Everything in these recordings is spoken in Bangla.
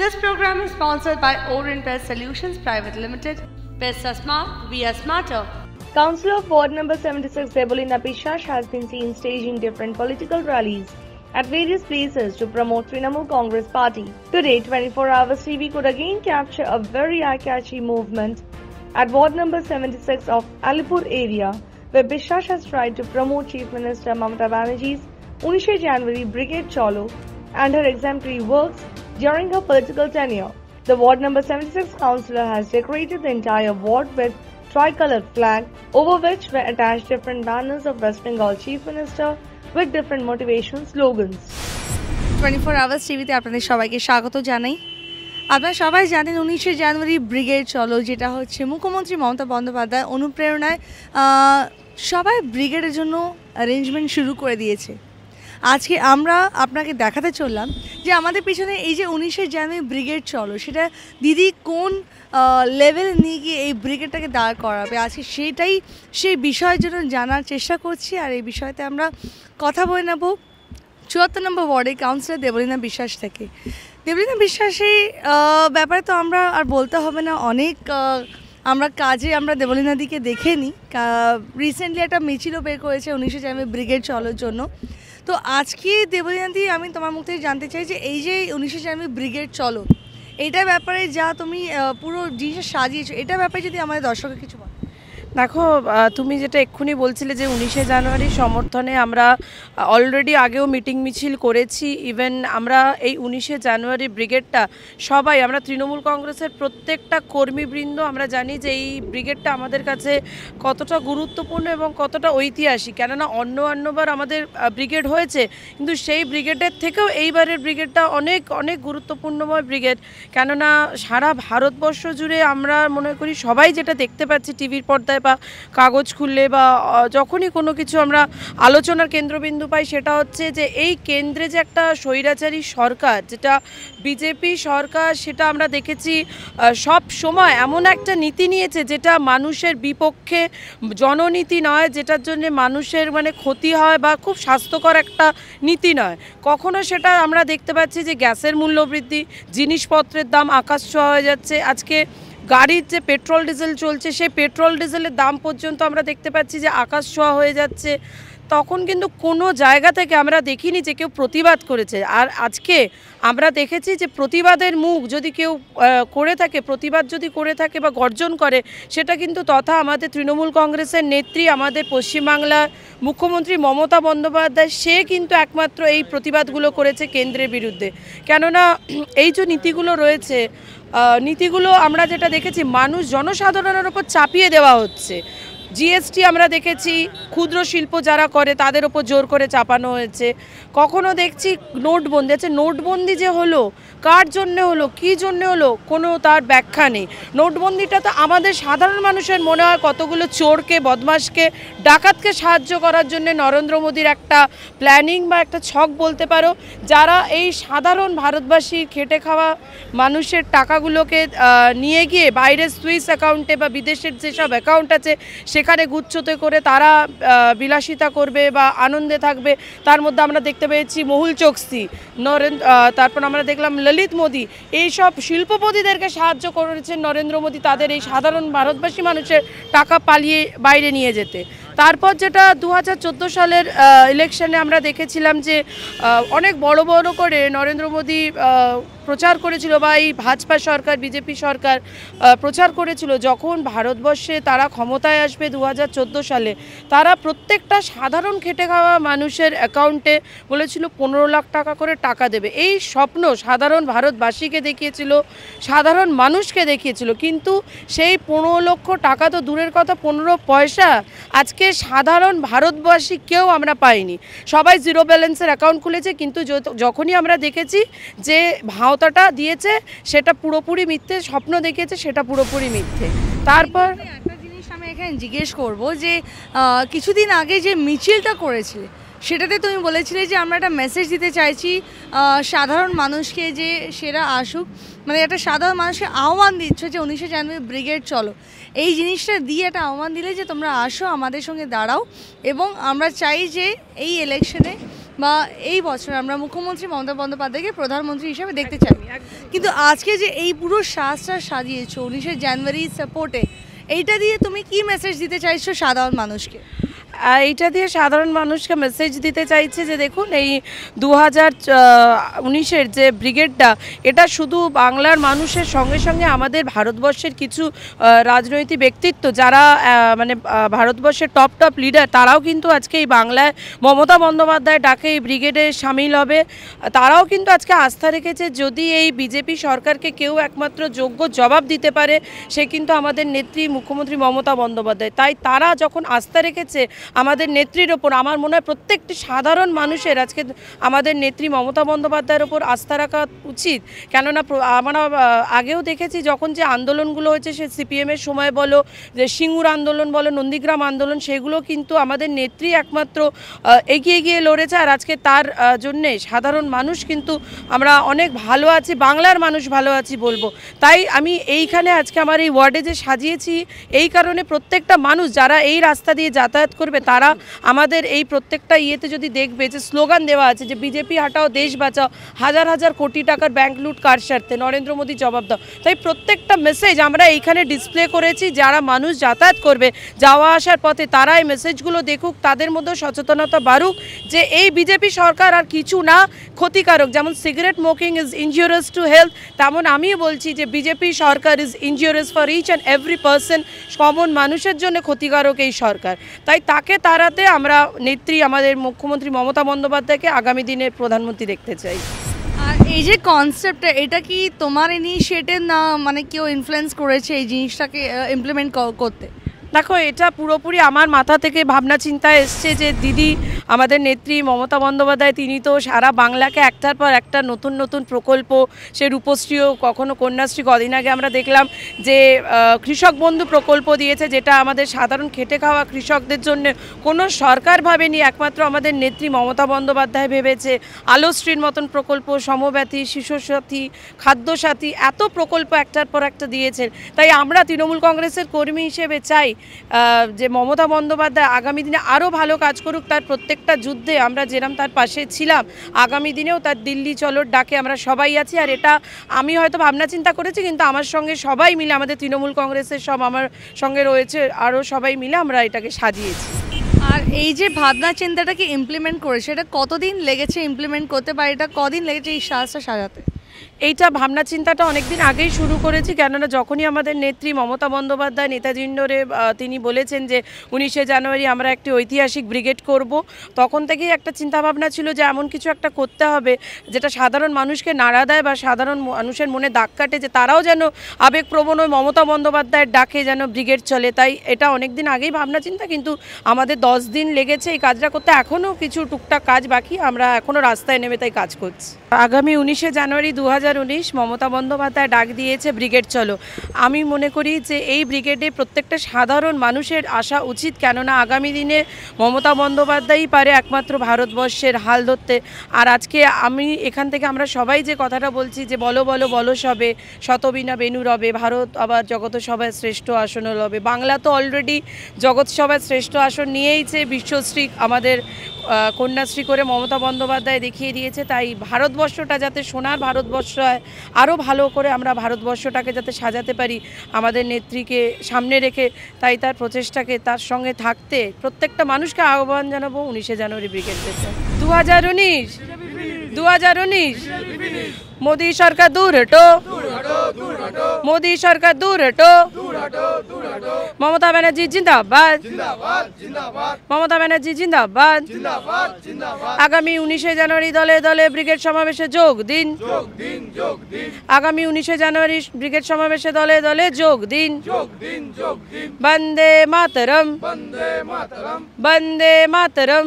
This program is sponsored by Orient Pest Solutions Private Limited. Pests are smart, we are smarter. Councillor of Ward number 76 Debolina Biswas has been seen staging different political rallies at various places to promote Trinamool Congress Party. Today, 24 Hours TV could again capture a very eye-catchy movement at Ward number 76 of Alipur area, where Biswas has tried to promote Chief Minister Mamata Banerjee's 19 January Brigade Cholo and her exemplary works during her political tenure. The Ward number 76 councillor has decorated the entire ward with tricolored flag, over which were attached different banners of West Bengal Chief Minister with different motivation slogans. 24 Hours টিভিতে আপনাদের সবাইকে স্বাগত জানাই। আপনারা সবাই জানেন 19 জানুয়ারি ব্রিগেড চলো, যেটা হচ্ছে মুখ্যমন্ত্রী মমতা বন্দ্যোপাধ্যায় অনুপ্রেরণায় সবাই ব্রিগেডের জন্য অ্যারেঞ্জমেন্ট শুরু করে দিয়েছে। আজকে আমরা আপনাকে দেখাতে চললাম যে আমাদের পিছনে এই যে 19 জানুয়ারি ব্রিগেড চলো, সেটা দিদি কোন লেভেল নিয়ে গিয়ে এই ব্রিগেডটাকে দাঁড় করাবে, আজকে সেটাই সেই বিষয়ের জন্য জানার চেষ্টা করছি। আর এই বিষয়তে আমরা কথা বলে নেব 74 নম্বর ওয়ার্ডের কাউন্সিলর দেবলীনা বিশ্বাস থেকে। দেবলীনা বিশ্বাসের ব্যাপারে তো আমরা আর বলতে হবে না, অনেক আমরা কাজে আমরা দেবলীনাদিকে দেখে নিই। রিসেন্টলি একটা মিছিলও বের করেছে 19 জানুয়ারি ব্রিগেড চলোর জন্য। তো আজকে দেবলীনাদি, আমি তোমার মুখ থেকে জানতে চাই যে এই যে 19 জানুয়ারি ব্রিগেড চলো, এইটার ব্যাপারে যা তুমি পুরো জিনিসটা সাজিয়েছো, এটার ব্যাপারে যদি আমাদের দর্শকের কিছু বলো। দেখো, তুমি যেটা এক্ষুনি বলছিলে যে 19 জানুয়ারি সমর্থনে আমরা অলরেডি আগেও মিটিং মিছিল করেছি। ইভেন আমরা এই 19 জানুয়ারি ব্রিগেডটা সবাই, আমরা তৃণমূল কংগ্রেসের প্রত্যেকটা কর্মীবৃন্দ আমরা জানি যে এই ব্রিগেডটা আমাদের কাছে কতটা গুরুত্বপূর্ণ এবং কতটা ঐতিহাসিক। কেননা অন্যবার আমাদের ব্রিগেড হয়েছে, কিন্তু সেই ব্রিগেডের থেকেও এইবারের ব্রিগেডটা অনেক অনেক গুরুত্বপূর্ণময় ব্রিগেড। কেননা সারা ভারতবর্ষ জুড়ে আমরা মনে করি সবাই যেটা দেখতে পাচ্ছি টিভির পর্দায় বা কাগজ খুললে বা যখনই কোনো কিছু আমরা আলোচনার কেন্দ্রবিন্দু পাই, সেটা হচ্ছে যে এই কেন্দ্রে যে একটা স্বৈরাচারী সরকার, যেটা বিজেপি সরকার, সেটা আমরা দেখেছি সব সময় এমন একটা নীতি নিয়েছে যেটা মানুষের বিপক্ষে, জননীতি নয়, যেটার জন্য মানুষের ক্ষতি হয় বা খুব স্বাস্থ্যকর একটা নীতি নয়। কখনো সেটা আমরা দেখতে পাচ্ছি যে গ্যাসের মূল্য বৃদ্ধি, জিনিসপত্রের দাম আকাশ ছোঁয়া হয়ে যাচ্ছে। আজকে গাড়ির যে পেট্রোল ডিজেল চলছে, সেই পেট্রোল ডিজেলের দাম পর্যন্ত আমরা দেখতে পাচ্ছি যে আকাশ ছোঁয়া হয়ে যাচ্ছে। তখন কিন্তু কোনো জায়গা থেকে আমরা দেখিনি যে কেউ প্রতিবাদ করেছে। আর আজকে আমরা দেখেছি যে প্রতিবাদের মুখ যদি কেউ করে থাকে, প্রতিবাদ যদি করে থাকে বা গর্জন করে, সেটা কিন্তু তথা আমাদের তৃণমূল কংগ্রেসের নেত্রী, আমাদের পশ্চিমবাংলার মুখ্যমন্ত্রী মমতা বন্দ্যোপাধ্যায়। সে কিন্তু একমাত্র এই প্রতিবাদগুলো করেছে কেন্দ্রের বিরুদ্ধে। কেননা এই যে নীতিগুলো রয়েছে, নীতিগুলো আমরা যেটা দেখেছি, মানুষ জনসাধারণের ওপর চাপিয়ে দেওয়া হচ্ছে। জিএসটি আমরা দেখেছি ক্ষুদ্র শিল্প যারা করে তাদের ওপর জোর করে চাপানো হয়েছে। কখনো দেখছি নোটবন্দি, আচ্ছা নোটবন্দি যে হলো, কার জন্যে হলো, কী জন্যে হলো, কোনো তার ব্যাখ্যা নেই। নোটবন্দিটা তো আমাদের সাধারণ মানুষের মনে হয় কতগুলো চোরকে, বদমাশকে, ডাকাতকে সাহায্য করার জন্য নরেন্দ্র মোদীর একটা প্ল্যানিং বা একটা ছক বলতে পারো। যারা এই সাধারণ ভারতবাসীর খেটে খাওয়া মানুষের টাকাগুলোকে নিয়ে গিয়ে বাইরের সুইস অ্যাকাউন্টে বা বিদেশের যেসব অ্যাকাউন্ট আছে সেখানে গুচ্ছতে করে তারা বিলাসিতা করবে বা আনন্দে থাকবে। তার মধ্যে আমরা দেখতে পেয়েছি মহুল চোকসি, তারপর আমরা দেখলাম ললিত মোদি, এইসব শিল্পপতিদেরকে সাহায্য করেছেন নরেন্দ্র মোদী তাদের এই সাধারণ ভারতবাসী মানুষের টাকা পালিয়ে বাইরে নিয়ে যেতে। তারপর যেটা 2014 সালের ইলেকশনে আমরা দেখেছিলাম যে অনেক বড় বড় করে নরেন্দ্র মোদী প্রচার করেছিল, বা এই ভাজপা সরকার, বিজেপি সরকার প্রচার করেছিল, যখন ভারতবর্ষে তারা ক্ষমতায় আসবে 2014 সালে, তারা প্রত্যেকটা সাধারণ খেটে খাওয়া মানুষের অ্যাকাউন্টে বলেছিল 15 লাখ টাকা করে টাকা দেবে। এই স্বপ্ন সাধারণ ভারতবাসীকে দেখিয়েছিল, সাধারণ মানুষকে দেখিয়েছিল, কিন্তু সেই 15 লক্ষ টাকা তো দূরের কথা, 15 পয়সা আজকে সাধারণ ভারতবাসী কেউ আমরা পাইনি। সবাই জিরো ব্যালেন্সের অ্যাকাউন্ট খুলেছে, কিন্তু যখনই আমরা দেখেছি যে ভাওতাটা দিয়েছে সেটা পুরোপুরি মিথ্যে, স্বপ্ন দেখিয়েছে সেটা পুরোপুরি মিথ্যে। তারপর একটা জিনিস আমি এখানে জিজ্ঞেস করব যে কিছুদিন আগে যে মিছিলটা করেছিলে, সেটাতে তুমি বলেছিলে যে আমরা একটা মেসেজ দিতে চাইছি সাধারণ মানুষকে, যে সেরা আসুক, একটা সাধারণ মানুষকে আহ্বান দিচ্ছ যে 19 জানুয়ারি ব্রিগেড চলো, এই জিনিসটা দিয়ে একটা আহ্বান দিলে যে তোমরা আসো, আমাদের সঙ্গে দাঁড়াও, এবং আমরা চাই যে এই ইলেকশনে বা এই বছর আমরা মুখ্যমন্ত্রী মমতা বন্দ্যোপাধ্যায়কে প্রধানমন্ত্রী হিসেবে দেখতে চাই, কিন্তু আজকে যে এই পুরো সাজটা সাজিয়েছো 19শে জানুয়ারি সাপোর্টে, এইটা দিয়ে তুমি কি মেসেজ দিতে চাইছো সাধারণ মানুষকে? এইটা দিয়ে সাধারণ মানুষকে মেসেজ দিতে চাইছে যে দেখুন, এই 2019-এর যে ব্রিগেডটা, এটা শুধু বাংলার মানুষের সঙ্গে সঙ্গে আমাদের ভারতবর্ষের কিছু রাজনৈতিক ব্যক্তিত্ব যারা মানে ভারতবর্ষের টপ লিডার, তারাও কিন্তু আজকে এই বাংলায় মমতা বন্দ্যোপাধ্যায় ডাকে এই ব্রিগেডে সামিল হবে। তারাও কিন্তু আজকে আস্থা রেখেছে যদি এই বিজেপি সরকারকে কেউ একমাত্র যোগ্য জবাব দিতে পারে, সে কিন্তু আমাদের নেত্রী মুখ্যমন্ত্রী মমতা বন্দ্যোপাধ্যায়। তাই তারা যখন আস্থা রেখেছে আমাদের নেত্রীর ওপর, আমার মনে হয় প্রত্যেকটি সাধারণ মানুষের আজকে আমাদের নেত্রী মমতা বন্দ্যোপাধ্যায়ের ওপর আস্থা রাখা উচিত। কেননা আমরা আগেও দেখেছি যখন যে আন্দোলনগুলো হয়েছে, সে সিপিএমের সময় বলো, যে সিঙ্গুর আন্দোলন বলো, নন্দীগ্রাম আন্দোলন, সেগুলো কিন্তু আমাদের নেত্রী একমাত্র এগিয়ে গিয়ে লড়েছে। আর আজকে তার জন্যে সাধারণ মানুষ কিন্তু আমরা অনেক ভালো আছি, বাংলার মানুষ ভালো আছি বলবো। তাই আমি এইখানে আজকে আমার এই ওয়ার্ডে যে সাজিয়েছি, এই কারণে প্রত্যেকটা মানুষ যারা এই রাস্তা দিয়ে যাতায়াত করবে, তারা আমাদের এই প্রত্যেকটা ইয়েতে যদি দেখবে যে স্লোগান দেওয়া আছে যে বিজেপি হাটাও দেশ বাঁচাও, হাজার হাজার কোটি টাকার ব্যাংক লুট কার স্বার্থে, নরেন্দ্র মোদী জবাব দাও। তাই প্রত্যেকটা মেসেজ আমরা এইখানে ডিসপ্লে করেছি, যারা মানুষ যাতায়াত করবে যাওয়া আসার পথে, তারা এই মেসেজগুলো দেখুক, তাদের মধ্যে সচেতনতা বাড়ুক যে এই বিজেপি সরকার আর কিছু না, ক্ষতিকারক। যেমন cigarette smoking is injurious to health, তেমন আমিও বলছি যে বিজেপি সরকার is injurious for each and every person, common মানুষের জন্য ক্ষতিকারক এই সরকার। তাই তাকে তাড়াতে আমরা নেত্রী আমাদের মুখ্যমন্ত্রী মমতা বন্দ্যোপাধ্যায়কে আগামী দিনের প্রধানমন্ত্রী দেখতে চাই। আর এই যে কনসেপ্টটা, এটা কি তোমার ইনিশিয়েটিভ না, মানে কেউ ইনফ্লুয়েন্স করেছে এই জিনিসটাকে ইমপ্লিমেন্ট করতে? দেখো, এটা পুরোপুরি আমার মাথা থেকে ভাবনা চিন্তা এসছে যে দিদি আমাদের নেত্রী মমতা বন্দ্যোপাধ্যায়, তিনি তো সারা বাংলাকে একটার পর একটা নতুন নতুন প্রকল্প, সে রূপশ্রীও, কখনো কন্যাশ্রী, কদিন আগে আমরা দেখলাম যে কৃষক বন্ধু প্রকল্প দিয়েছে, যেটা আমাদের সাধারণ খেটে খাওয়া কৃষকদের জন্য কোনো সরকার ভাবেনি, একমাত্র আমাদের নেত্রী মমতা বন্দ্যোপাধ্যায় ভেবেছে। আলোশ্রীর মতন প্রকল্প, সমব্যাথী, শিশুসাথী, খাদ্যসাথী, এত প্রকল্প একটার পর একটা দিয়েছেন। তাই আমরা তৃণমূল কংগ্রেসের কর্মী হিসেবে চাই যে মমতা বন্দ্যোপাধ্যায় আগামী দিনে আরও ভালো কাজ করুক। তার প্রত্যেকটা যুদ্ধে আমরা যেরকম তার পাশে ছিলাম, আগামী দিনেও তার দিল্লি চলোর ডাকে আমরা সবাই আছি। আর এটা আমি হয়তো ভাবনা চিন্তা করেছি, কিন্তু আমার সঙ্গে সবাই মিলে, আমাদের তৃণমূল কংগ্রেসের সব আমার সঙ্গে রয়েছে, আরও সবাই মিলে আমরা এটাকে সাজিয়েছি। আর এই যে ভাবনা চিন্তাটাকে ইমপ্লিমেন্ট করেছে, এটা কতদিন লেগেছে ইমপ্লিমেন্ট করতে, বা এটা কদিন লেগেছে এই সাজটা সাজাতে? এইটা ভাবনা চিন্তাটা অনেকদিন আগেই শুরু করেছি, কেননা যখনই আমাদের নেত্রী মমতা বন্দ্যোপাধ্যায় নেতাজি ইন্ডোরে তিনি বলেছেন যে 19শে জানুয়ারি আমরা একটি ঐতিহাসিক ব্রিগেড করব, তখন থেকেই একটা চিন্তাভাবনা ছিল যে এমন কিছু একটা করতে হবে যেটা সাধারণ মানুষকে নাড়া দেয় বা সাধারণ মানুষের মনে দাগ কাটে, যে তারাও যেন আবেগপ্রবণ ওই মমতা বন্দ্যোপাধ্যায়ের ডাকে যেন ব্রিগেড চলে। তাই এটা অনেক দিন আগেই ভাবনা চিন্তা, কিন্তু আমাদের 10 দিন লেগেছে এই কাজটা করতে। এখনও কিছু টুকটাক কাজ বাকি, আমরা এখনও রাস্তায় নেমে তাই কাজ করছি। আগামী 19শে জানুয়ারি 2019 মমতা বন্দ্যোপাধ্যায় ডাক দিয়েছে ব্রিগেড চলো। আমি মনে করি যে এই ব্রিগেডে প্রত্যেকটা সাধারণ মানুষের আসা উচিত, কেননা আগামী দিনে মমতা বন্দ্যোপাধ্যায়ই পারে একমাত্র ভারতবর্ষের হাল ধরতে। আর আজকে আমি এখান থেকে আমরা সবাই যে কথাটা বলছি যে বলো বলো বলো সবে, শতবিনা বেনু রবে, ভারত আবার জগত সভায় শ্রেষ্ঠ আসন লবে। বাংলা তো অলরেডি জগৎ সভায় শ্রেষ্ঠ আসন নিয়েইছে, বিশ্বশ্রী আমাদের কন্যাশ্রী করে মমতা বন্দ্যোপাধ্যায় দেখিয়ে দিয়েছে। তাই ভারতবর্ষটা যাতে সোনার ভারতবর্ষ হয়, আরও ভালো করে আমরা ভারতবর্ষটাকে যাতে সাজাতে পারি আমাদের নেত্রীকে সামনে রেখে, তাই তার প্রচেষ্টাকে, তার সঙ্গে থাকতে প্রত্যেকটা মানুষকে আহ্বান জানাবো 19শে জানুয়ারি ব্রিগেড পেতে। 2019 मोदी सरकार दूर हटो, मोदी सरकार दूर हटो, ममता बनर्जी जिंदाबाद, ममता बनर्जी जिंदाबाद। आगामी 19শে জানুয়ারি দলে দলে ব্রিগেড সমাবেশে যোগ দিন, আগামী 19শে জানুয়ারি ব্রিগেড সমাবেশে দলে দলে যোগ দিন। বন্দে মাতরম, বন্দে মাতরম।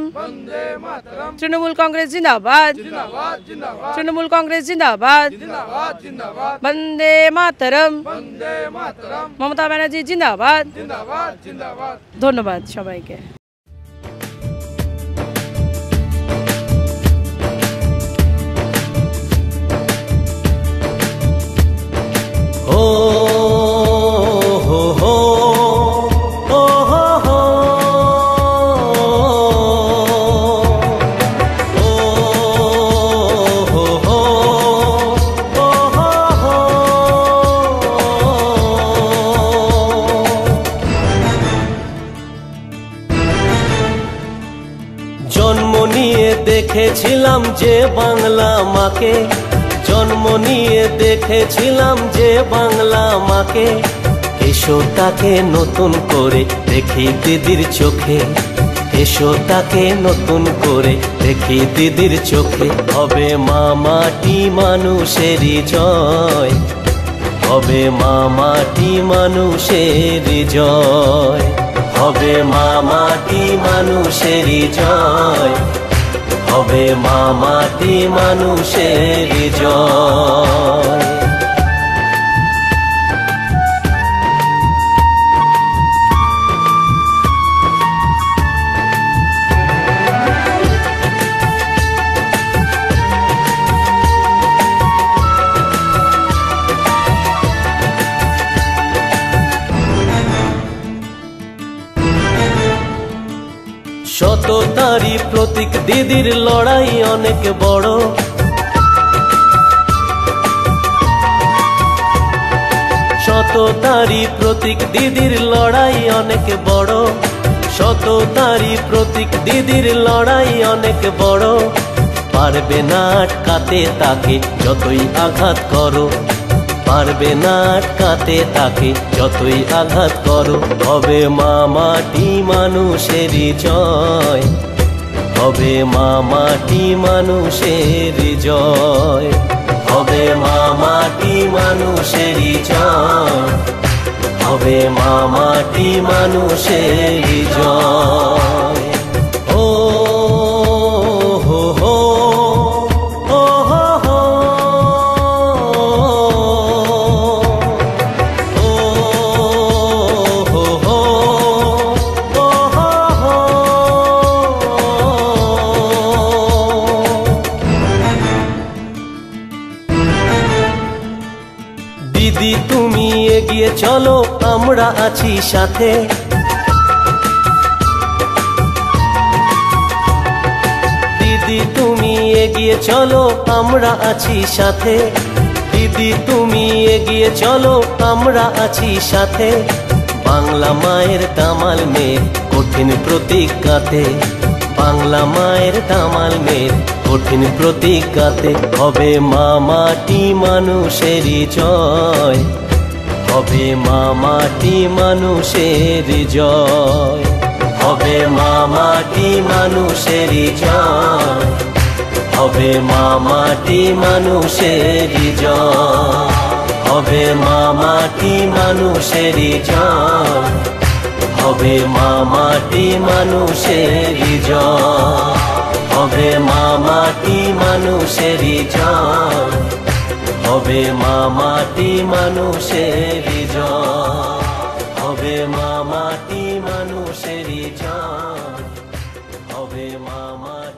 তৃণমূল কংগ্রেস জিন্দাবাদ, তৃণমূল কংগ্রেস জিন্দাবাদ, বন্দে মাতরম, মমতা ব্যানার্জি জিন্দাবাদ। ধন্যবাদ সবাইকে। দেখেছিলাম যে বাংলা মাকে, জন্ম নিয়ে দেখেছিলাম যে বাংলা মাকে, এসো তাকে নতুন করে দেখি দিদির চোখে, এসো তাকে নতুন করে দেখি দিদির চোখে। হবে মা মাটি মানুষেরই জয়, হবে মা মাটি মানুষেরই জয়, হবে মা মাটি মানুষেরই জয়, হবে মা মাটি মানুষেরই জয়। সততারই প্রতীক দিদির লড়াই অনেক বড়, সততারই প্রতীক দিদির লড়াই অনেক বড়, সততারই প্রতীক দিদির লড়াই অনেক বড়। পারবে না আটকাতে তাকে যতই আঘাত করো, পারবে না আটকাতে তাকে যতই আঘাত করো। হবে মা মাটি মানুষেরই জয়, হবে মা মাটি মানুষেরই জয়, হবে মা মাটি মানুষেরই জয়, হবে মা মাটি মানুষেরই জয়। ও হো হো ও হো হো দিদি তুমি এগিয়ে চলো আমরা আছি সাথে, দিদি তুমি এগিয়ে চলো আমরা আছি সাথে, দিদি তুমি এগিয়ে চলো আমরা আছি সাথে। বাংলা মায়ের দামাল মেয়ের কঠিন প্রতিজ্ঞাতে, বাংলা মায়ের দামাল মেয়ের কঠিন প্রতিজ্ঞাতে। হবে মা মাটি মানুষেরই জয়, হবে মা মাটি মানুষেরই জয়, হবে মা মাটি মানুষেরই জয়, হবে মা মাটি মানুষেরই জয়, হবে মা মাটি মানুষেরই জয়, হবে মা মাটি মানুষেরই জয়, হবে মা মাটি মানুষেরই জয়, হবে মা মাটি মানুষেরই জয়, হবে মা মাটি মানুষেরই জয়, হবে মা মাটি।